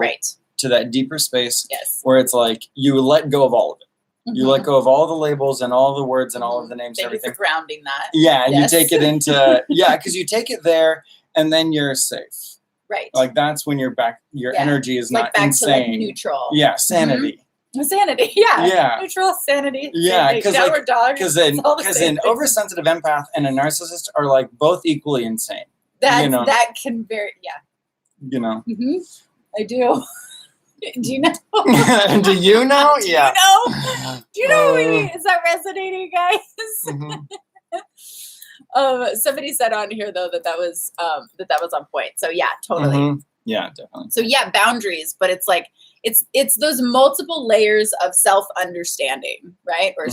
to that deeper space where it's like you let go of all of it. You let go of all the labels and all the words and all of the names and everything. Thank you for grounding that. Yeah, and you take it into, because you take it there and then you're safe. Right. Like that's when you're back, your energy is like not back insane. To like neutral. Yeah, sanity. Sanity, yeah. Yeah. Neutral, sanity. Yeah, because an thing. oversensitive empath and a narcissist are like both equally insane. That can vary, I do. Do you know? Do you know? Yeah. Do you know what we mean? Is that resonating, guys? Somebody said on here though that was on point. So yeah, totally. Yeah, definitely. So yeah, boundaries, but it's like it's those multiple layers of self-understanding, right? Or I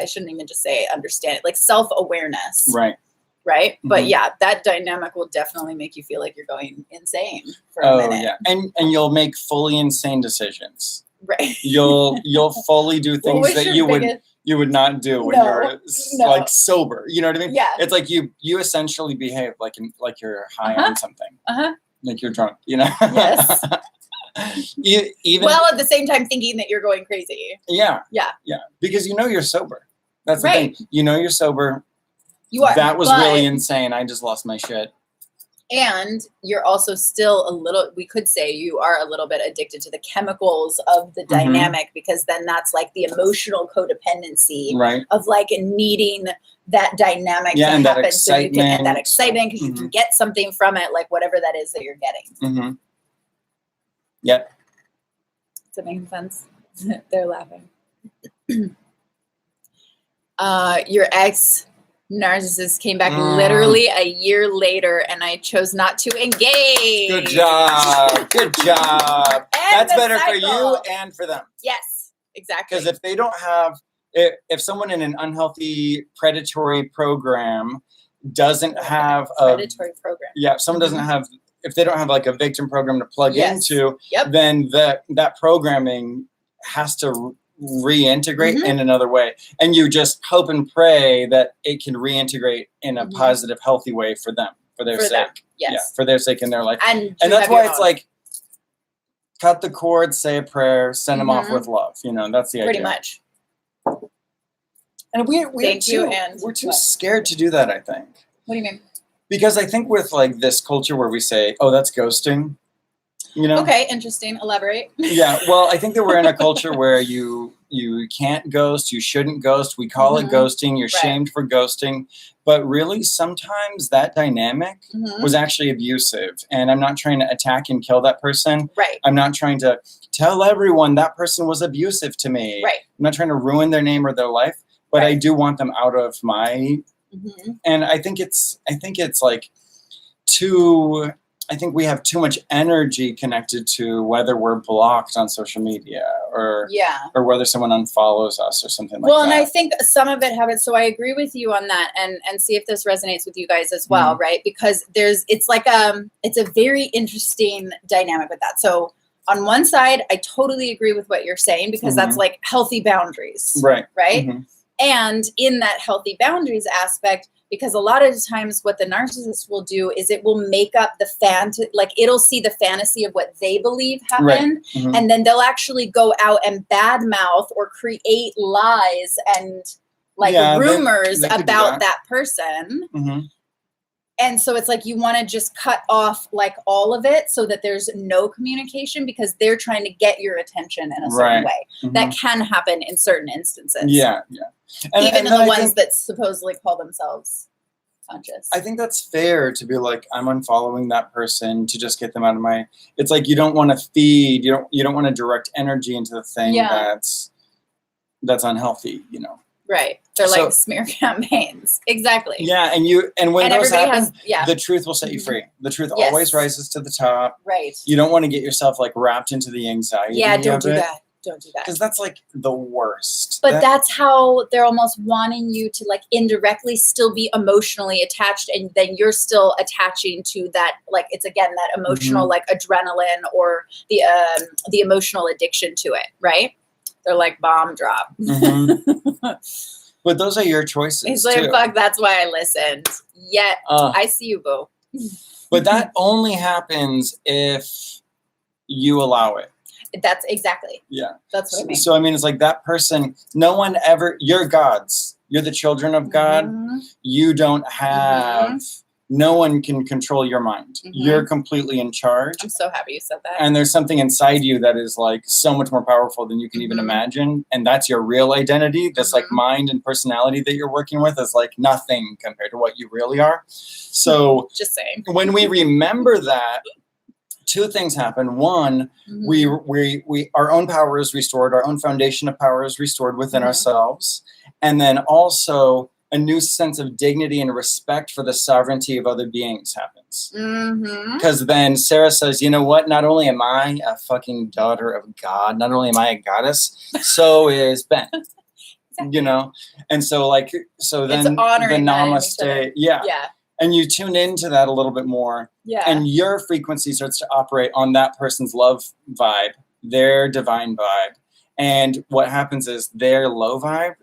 shouldn't even just say understand, like self-awareness. Right. But yeah, that dynamic will definitely make you feel like you're going insane for a minute. Yeah. And you'll make fully insane decisions. Right. You'll fully do things that you would not do when you're like sober. You know what I mean? Yeah. It's like you essentially behave like you're high on something. Like you're drunk, Yes. While at the same time thinking that you're going crazy. Yeah. Yeah. Yeah. Because you're sober. That's the thing. You're sober. You are. That was really insane. I just lost my shit. And you're also still a little, we could say you are a little bit addicted to the chemicals of the dynamic, because then that's like the emotional codependency Right. of like needing that dynamic to and that happen. So you can, and that excitement. excitement, because you can get something from it, like whatever that is that you're getting. Yep. Does that make sense? They're laughing. Your ex narcissist came back literally a year later, and I chose not to engage. Good job. Good job. That's better for you and for them. Yes, exactly. Because if they don't have, if someone in an unhealthy predatory program doesn't have a predatory program, if someone doesn't have, if they don't have like a victim program to plug into, then that programming has to reintegrate in another way, and you just hope and pray that it can reintegrate in a positive, healthy way for them, for their sake. For their sake in their life. And that's why it's like, cut the cord, say a prayer, send them off with love. You know, that's the idea. Pretty much. And we're too scared to do that, I think. What do you mean? Because I think with like this culture where we say, oh, that's ghosting. You know? Okay, interesting. Elaborate. Well, I think that we're in a culture where you can't ghost, you shouldn't ghost. We call it ghosting. You're shamed for ghosting. But really, sometimes that dynamic was actually abusive. And I'm not trying to attack and kill that person. Right. I'm not trying to tell everyone that person was abusive to me. Right. I'm not trying to ruin their name or their life. But I do want them out of my... And I think it's like I think we have too much energy connected to whether we're blocked on social media or whether someone unfollows us or something like that. Well, and I think some of it happens. So I agree with you on that, and see if this resonates with you guys as well, right? Because it's a very interesting dynamic with that. So on one side, I totally agree with what you're saying, because that's like healthy boundaries, right? And in that healthy boundaries aspect, because a lot of the times what the narcissist will do is it will make up like it'll see the fantasy of what they believe happened. And then they'll actually go out and badmouth or create lies and like rumors about that person. And so it's like you want to just cut off like all of it so that there's no communication, because they're trying to get your attention in a certain way. That can happen in certain instances. Even in the ones that supposedly call themselves conscious. I think that's fair to be like, I'm unfollowing that person to just get them out of my... It's like you don't want to feed, you don't want to direct energy into the thing that's unhealthy, you know. Right. They're like smear campaigns. Exactly. Yeah, and when those happen, the truth will set you free. The truth always rises to the top. Right. You don't want to get yourself like wrapped into the anxiety. Yeah, don't do that. Don't do that. Because that's like the worst. But that's how they're almost wanting you to like indirectly still be emotionally attached, and then you're still attaching to that, like it's again that emotional like adrenaline or the emotional addiction to it, right? They're like bomb drop. But those are your choices. He's like, fuck, that's why I listened. Yet I see you, boo. But that only happens if you allow it. That's exactly. Yeah. That's what I mean. So, I mean, it's like that person, no one ever, you're gods. You're the children of God. You don't have, no one can control your mind. You're completely in charge. I'm so happy you said that. And there's something inside you that is like so much more powerful than you can even imagine. And that's your real identity. This like mind and personality that you're working with is like nothing compared to what you really are. So just saying, when we remember that, two things happen. One, we our own power is restored. Our own foundation of power is restored within ourselves. And then also a new sense of dignity and respect for the sovereignty of other beings happens. Because then Serah says, you know what? Not only am I a fucking daughter of God, not only am I a goddess, so is Ben. You know? And so like, so then the namaste. Yeah. And you tune into that a little bit more. Yeah. And your frequency starts to operate on that person's love vibe, their divine vibe. And what happens is their low vibe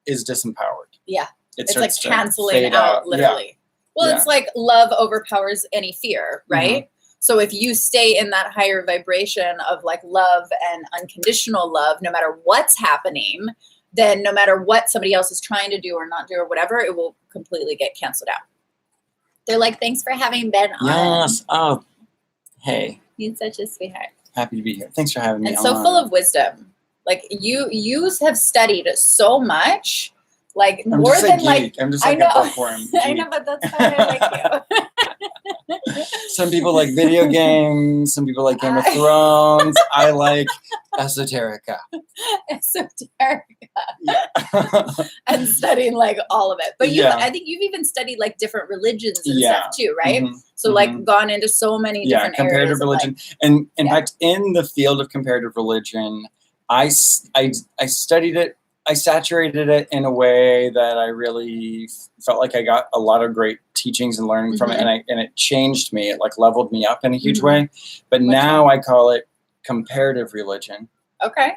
is disempowered. Yeah. It's like canceling out, literally. Well, it's like love overpowers any fear, right? So if you stay in that higher vibration of like love and unconditional love, no matter what's happening, then no matter what somebody else is trying to do or not do or whatever, it will completely get canceled out. They're like, thanks for having Ben on. Yes. Oh, hey. He's such a sweetheart. Happy to be here. Thanks for having me And on. so full of wisdom. Like you have studied so much, like I'm more just a than geek. like I'm just I like know. a bookworm. I know, but that's fine. I like you. Some people like video games. Some people like Game of Thrones. I like esoterica. Esoteric. Yeah. And studying like all of it. But Yeah. I think you've even studied like different religions and Yeah. stuff too, right? Mhm. So like gone into so many different comparative areas religion. of, like, And in Yeah. fact, in the field of comparative religion, I studied it. I saturated it in a way that I really felt like I got a lot of great teachings and learning from it, and it changed me. It like leveled me up in a huge way. But now I call it comparative religion. Okay.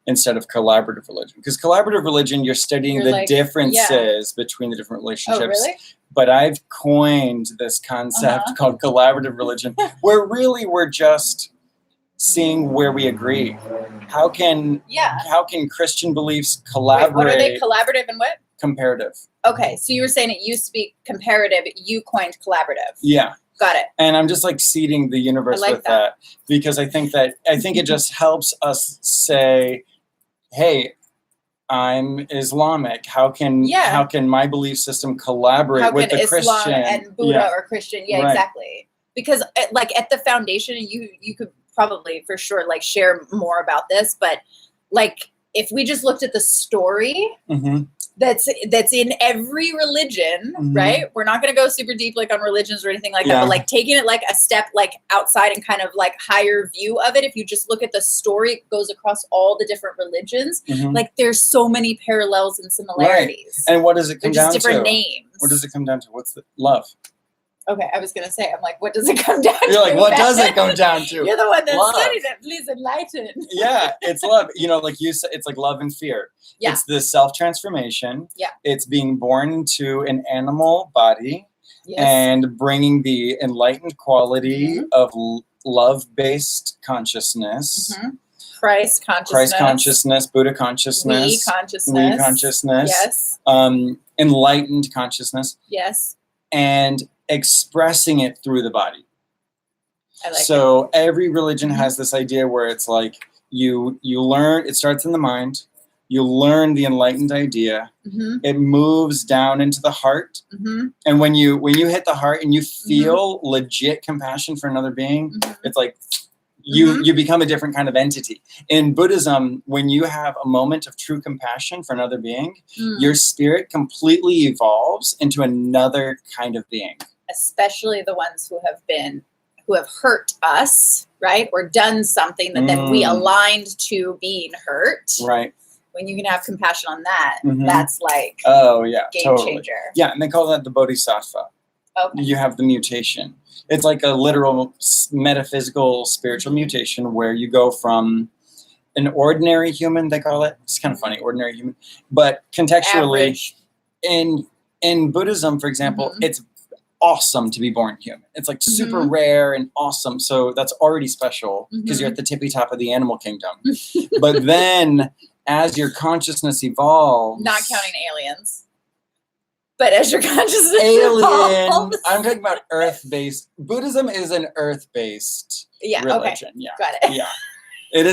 Instead of collaborative religion, because collaborative religion, you're studying the differences between the different relationships. Oh, really? But I've coined this concept called collaborative religion, where really we're just seeing where we agree. How can Christian beliefs collaborate? Wait, what are they? Collaborative and what? Comparative. Okay, so you were saying it used to be comparative. You coined collaborative. Yeah. Got it. And I'm just like seeding the universe with that because I think it just helps us say, hey, I'm Islamic. How can my belief system collaborate with the Islam Christian and Buddha or Christian? Yeah, right. Exactly. Because like at the foundation, you could probably for sure like share more about this, but like if we just looked at the story that's in every religion, right? We're not going to go super deep like on religions or anything like that, but like taking it like a step like outside and kind of like higher view of it. If you just look at the story, it goes across all the different religions. Like there's so many parallels and similarities. Right. And what does it come down to? Different names. What does it come down to? What's the love? Okay, I was going to say, I'm like, what does it come down to? You're like, what does it come down to? You're the one that love. studied it. Please enlighten. Yeah, it's love. You know, like you said, it's like love and fear. Yeah. It's the self-transformation. Yeah. It's being born into an animal body and bringing the enlightened quality of love-based consciousness. Christ consciousness. Buddha consciousness. We consciousness. Yes. Enlightened consciousness. Yes. And expressing it through the body. I like so every religion has this idea where it's like you learn, it starts in the mind, you learn the enlightened idea, it moves down into the heart, and when you hit the heart and you feel legit compassion for another being, it's like you become a different kind of entity. In Buddhism, when you have a moment of true compassion for another being, your spirit completely evolves into another kind of being. Especially the ones who have hurt us, right? Or done something that then we aligned to being hurt. Right. When you can have compassion on that, that's like game changer. Yeah, and they call that the bodhisattva. Okay. You have the mutation. It's like a literal metaphysical spiritual mutation where you go from an ordinary human, they call it. It's kind of funny, ordinary human. But contextually, in Buddhism, for example, it's awesome to be born human. It's like super rare and awesome. So that's already special because you're at the tippy top of the animal kingdom. But then as your consciousness evolves... Not counting aliens. But as your consciousness evolves... I'm talking about earth-based. Buddhism is an earth-based religion. Okay. Yeah. Got it. Yeah. It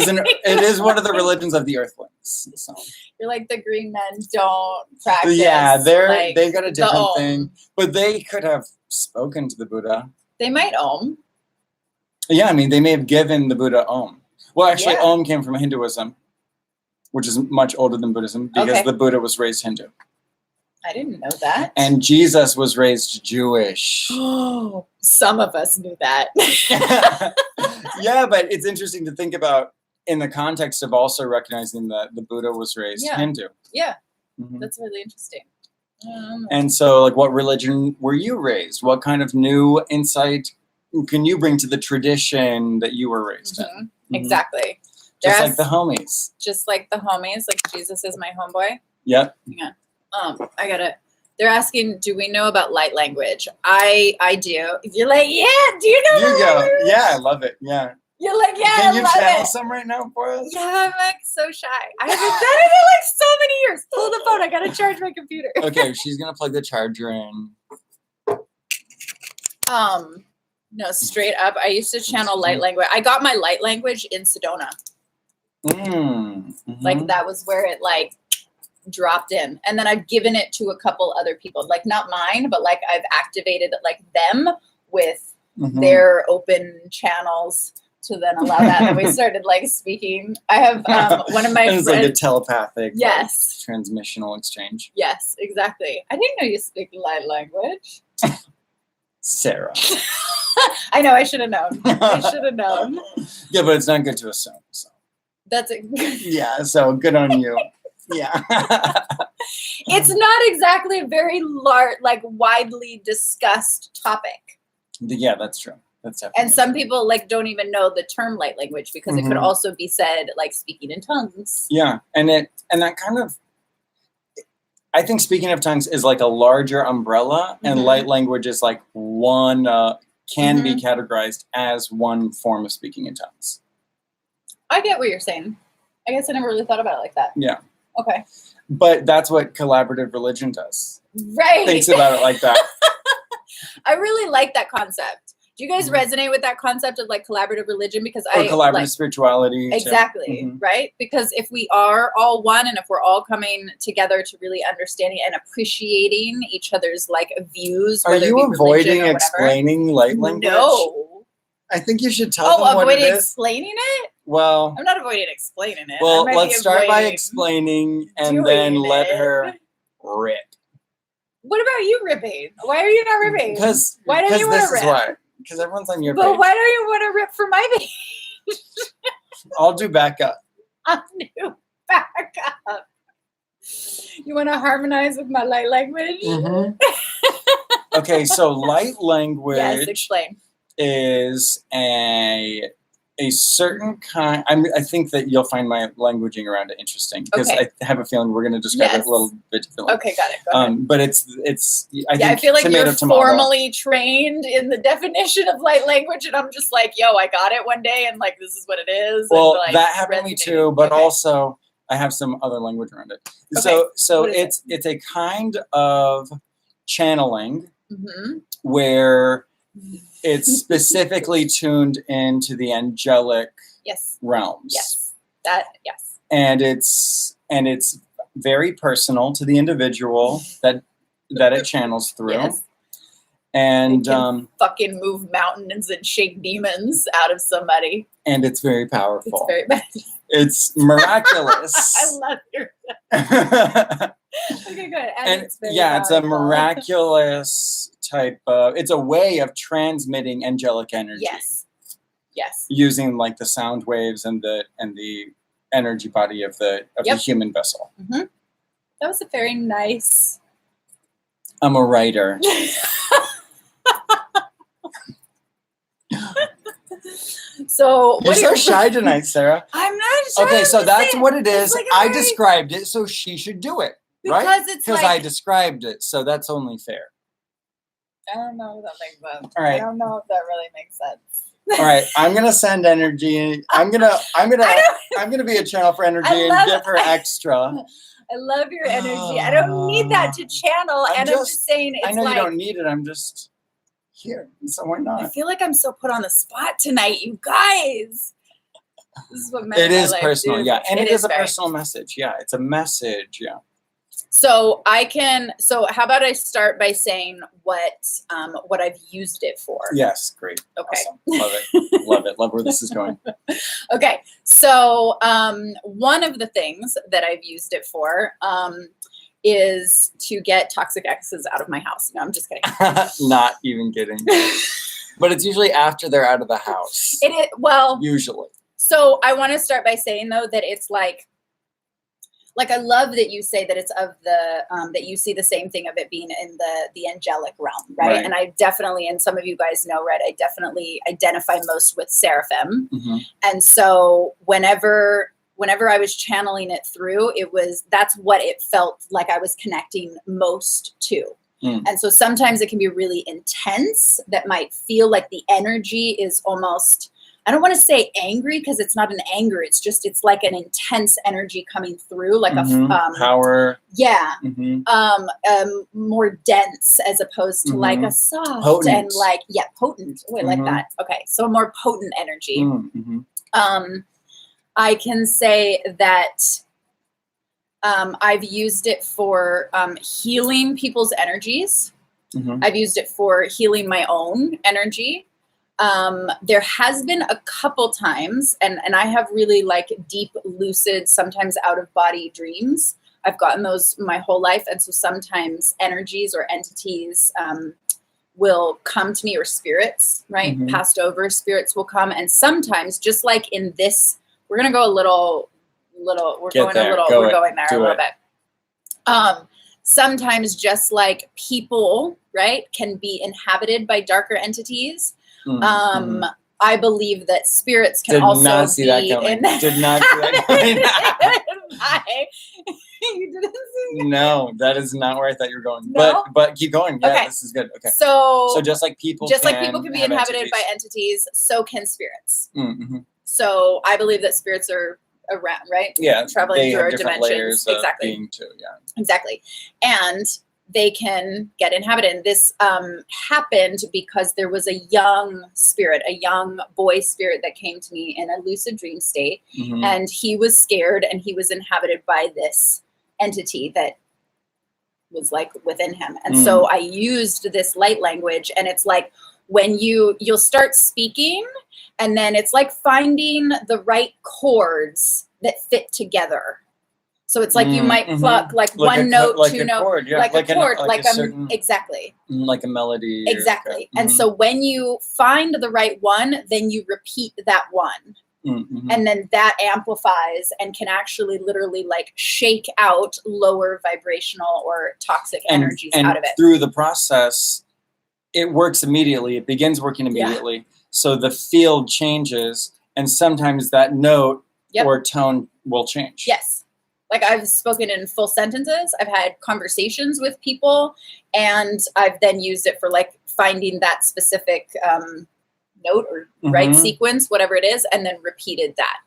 is one of the religions of the earthlings. So. You're like the green men don't practice. Yeah, they've got a different thing. But they could have spoken to the Buddha. They might Om. Yeah, I mean, they may have given the Buddha Om. Well, actually, Om came from Hinduism, which is much older than Buddhism because the Buddha was raised Hindu. I didn't know that. And Jesus was raised Jewish. Oh, some of us knew that. Yeah, but it's interesting to think about in the context of also recognizing that the Buddha was raised Hindu. Yeah, that's really interesting. And so, like, what religion were you raised? What kind of new insight can you bring to the tradition that you were raised in? Exactly. Just like the homies. Just like the homies. Like Jesus is my homeboy. Yep. Yeah. They're asking, do we know about light language? I do. You're like, yeah, do you know You that go. language? Yeah, I love it. Yeah. You're like, yeah, Can you channel it. some right now for us? Yeah, I'm like so shy. I haven't done it in like so many years. Hold the phone. I got to charge my computer. Okay, she's going to plug the charger in. No, straight up. I used to channel light language. I got my light language in Sedona. Like that was where it like dropped in. And then I've given it to a couple other people, like not mine, but like I've activated like them with their open channels to then allow that. And we started like speaking. I have one of my friends. It's like a telepathic, yes, like, transmissional exchange. Yes, exactly. I didn't know you speak light language. Serah. I know. I should have known. I should have known. Yeah, but it's not good to assume. So. That's it. Yeah. So good on you. Yeah. It's not exactly a very large, like widely discussed topic. Yeah, that's true. That's definitely and some people like don't even know the term light language because it could also be said like speaking in tongues. Yeah, and that kind of, I think speaking of tongues is like a larger umbrella, and light language is like one can be categorized as one form of speaking in tongues. I get what you're saying. I guess I never really thought about it like that. Yeah. Okay. But that's what collaborative religion does. Right. Thinks about it like that. I really like that concept. Do you guys resonate with that concept of like collaborative religion? Because or collaborative spirituality. Exactly. Right? Because if we are all one and if we're all coming together to really understanding and appreciating each other's like views. Are you avoiding explaining light language? No. I think you should tell them what avoiding it is. explaining it? Well, I'm not avoiding explaining it. Well, let's start by explaining and then let her rip. What about you ripping? Why are you not ripping? Because why don't you want to rip? Why. Because everyone's on your page. But why don't you want to rip for my page? I'll do backup. I'll do backup. You want to harmonize with my light language? Okay, so light language. Yes, explain. Is a certain kind. I think that you'll find my languaging around it interesting because I have a feeling we're going to describe it a little bit differently. Okay, got it. Go ahead. But it's. I feel like you're formally trained in the definition of light language, and I'm just like, yo, I got it one day, and like this is what it is. Well, and, like, that happened to me too, but also I have some other language around it. So it's a kind of channeling where it's specifically tuned into the angelic realms. Yes. And it's very personal to the individual that it channels through. Yes. And it can fucking move mountains and shake demons out of somebody. And it's very powerful. It's very bad. It's miraculous. I love your okay, good. And it's very powerful. It's a miraculous type of, it's a way of transmitting angelic energy. Yes. Using like the sound waves and the energy body of the human vessel. That was a very nice. I'm a writer. So you're so shy tonight, Serah. I'm not shy. Okay, so that's what it is. Like I described it, so she should do it, right? Because I described it, so that's only fair. I don't know if that makes sense. All right. I don't know if that really makes sense. All right, I'm gonna send energy. I'm gonna be a channel for energy and give her extra. I love your energy. I don't need that to channel, I'm just saying. It's I know you don't need it. I'm just here, so why not? I feel like I'm so put on the spot tonight, you guys. This is what it is personal, and it is a personal message. Yeah, it's a message. Yeah. So how about I start by saying what I've used it for? Yes, great. Okay. Awesome. Love it. Love it. Love where this is going. Okay. So one of the things that I've used it for is to get toxic exes out of my house. No, I'm just kidding. Not even kidding. But it's usually after they're out of the house. It is, well. Usually. So I want to start by saying though that it's like I love that you say that it's of the that you see the same thing of it being in the angelic realm, right? And I definitely, and some of you guys know, right? I definitely identify most with seraphim, and so whenever I was channeling it through, that's what it felt like I was connecting most to. And so sometimes it can be really intense. That might feel like the energy is almost. I don't want to say angry because it's not an anger. It's just, it's like an intense energy coming through, like power. Yeah. More dense as opposed to like a soft Potent. and like, potent. Oh, I like that. Okay. So a more potent energy. I can say that I've used it for healing people's energies. I've used it for healing my own energy. There has been a couple times, and I have really like deep, lucid, sometimes out of body dreams. I've gotten those my whole life. And so sometimes energies or entities will come to me, or spirits, right? Passed over spirits will come. And sometimes, just like in this, we're going to go a little, we're going there a little bit. Sometimes just like people, right, can be inhabited by darker entities. I believe that spirits can also Did not see that coming. You didn't see that? No, that is not where I thought you were going. No? But keep going. Yeah, Okay. This is good. Okay. So just like people can be have inhabited by entities, so can spirits. Mm-hmm. So I believe that spirits are around, right? Yeah, traveling through our dimensions. Layers exactly. Of being too, Exactly. And they can get inhabited. This happened because there was a young spirit, a young boy spirit that came to me in a lucid dream state. And he was scared, and he was inhabited by this entity that was like within him. And so I used this light language, and it's like when you'll start speaking, and then it's like finding the right chords that fit together. So it's like you might pluck like one note, two note, like a chord, like a certain, exactly, like a melody. Exactly. And so when you find the right one, then you repeat that one. And then that amplifies and can actually literally like shake out lower vibrational or toxic energies out of it. Through the process, it works immediately. It begins working immediately. So the field changes, and sometimes that note or tone will change. Yes. Like I've spoken in full sentences. I've had conversations with people, and I've then used it for like finding that specific note or right sequence, whatever it is, and then repeated that.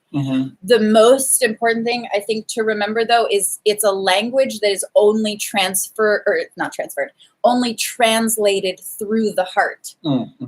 The most important thing I think to remember though is it's a language that is only only translated through the heart.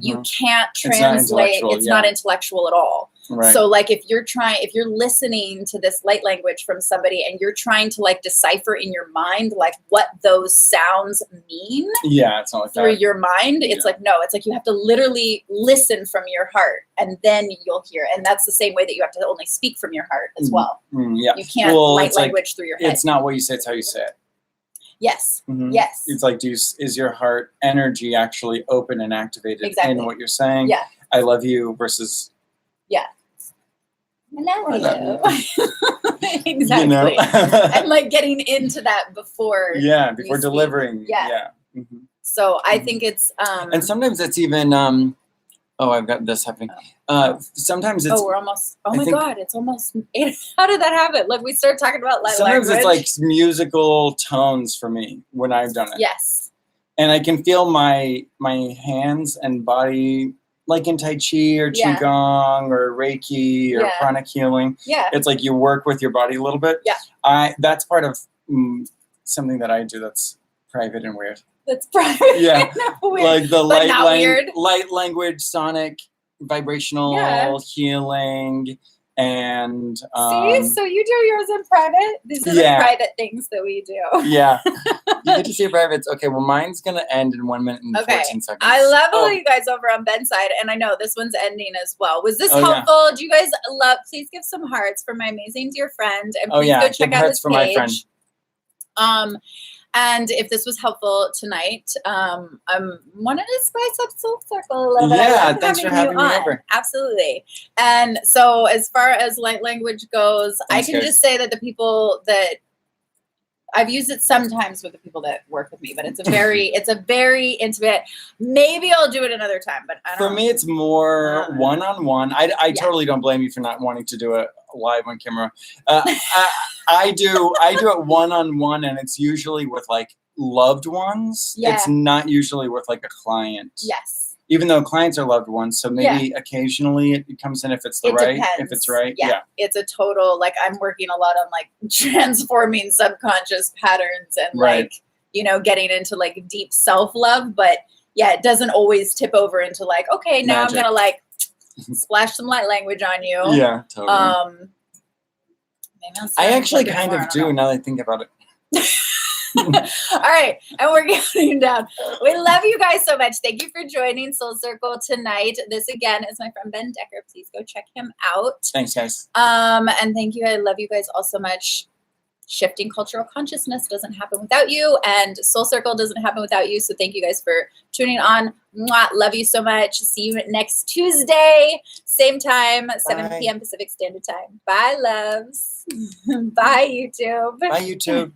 You can't translate. It's not intellectual at all. Right. So like if you're listening to this light language from somebody and you're trying to like decipher in your mind like what those sounds mean it's not like through your mind, it's like, no, it's like you have to literally listen from your heart, and then you'll hear. And that's the same way that you have to only speak from your heart as well. You can't light language through your head. It's not what you say, it's how you say it. Yes. Yes. It's like, is your heart energy actually open and activated in what you're saying? Yeah. I love you versus I love you. Exactly. You know? And like getting into that before. Before delivering. So I think it's and sometimes it's even I've got this happening. Sometimes it's we're almost my God, it's almost 8. How did that happen? Like we started talking about light sometimes language. It's like musical tones for me when I've done it. Yes. And I can feel my hands and body like in Tai Chi or Qigong or Reiki or pranic healing. It's like you work with your body a little bit. That's part of something that I do that's private and weird. That's private. Weird. Like the light language, sonic, vibrational healing, and see, so you do yours in private. These are the private things that we do. You get to see privates. Okay, well, mine's gonna end in 1 minute and 14 seconds. I love all you guys over on Ben's side, and I know this one's ending as well. Was this helpful? Do you guys love? Please give some hearts for my amazing dear friend, and please go check out his page. My friend. And if this was helpful tonight, I wanted to spice up Soul Circle a little bit. Yeah, thanks for having me over. Absolutely. And so as far as light language goes, I can just say that the people that I've used it sometimes with the people that work with me, but it's a very intimate. Maybe I'll do it another time, but I don't know. For me, it's more one-on-one. I totally don't blame you for not wanting to do it live on camera. I do it one-on-one, and it's usually with like loved ones. It's not usually with like a client. Yes. even though clients are loved ones, so maybe occasionally it comes in if it's It right. depends. If it's right. Yeah. It's a total, like, I'm working a lot on like transforming subconscious patterns and Right. like, you know, getting into like deep self-love. But yeah, it doesn't always tip over into like, okay, now Magic. I'm gonna like splash some light language on you. Yeah, totally. Maybe I'll I start actually looking kind more, I of don't know. do now that I think about it. All right, and we're counting down. We love you guys so much. Thank you for joining Soul Circle tonight. This again is my friend Ben Decker. Please go check him out. Thanks, guys. And thank you. I love you guys all so much. Shifting cultural consciousness doesn't happen without you, and Soul Circle doesn't happen without you. So thank you guys for tuning on. Mwah, love you so much. See you next Tuesday, same time, 7 Bye. p.m. Pacific Standard Time. Bye, loves. Bye, YouTube. Bye, YouTube.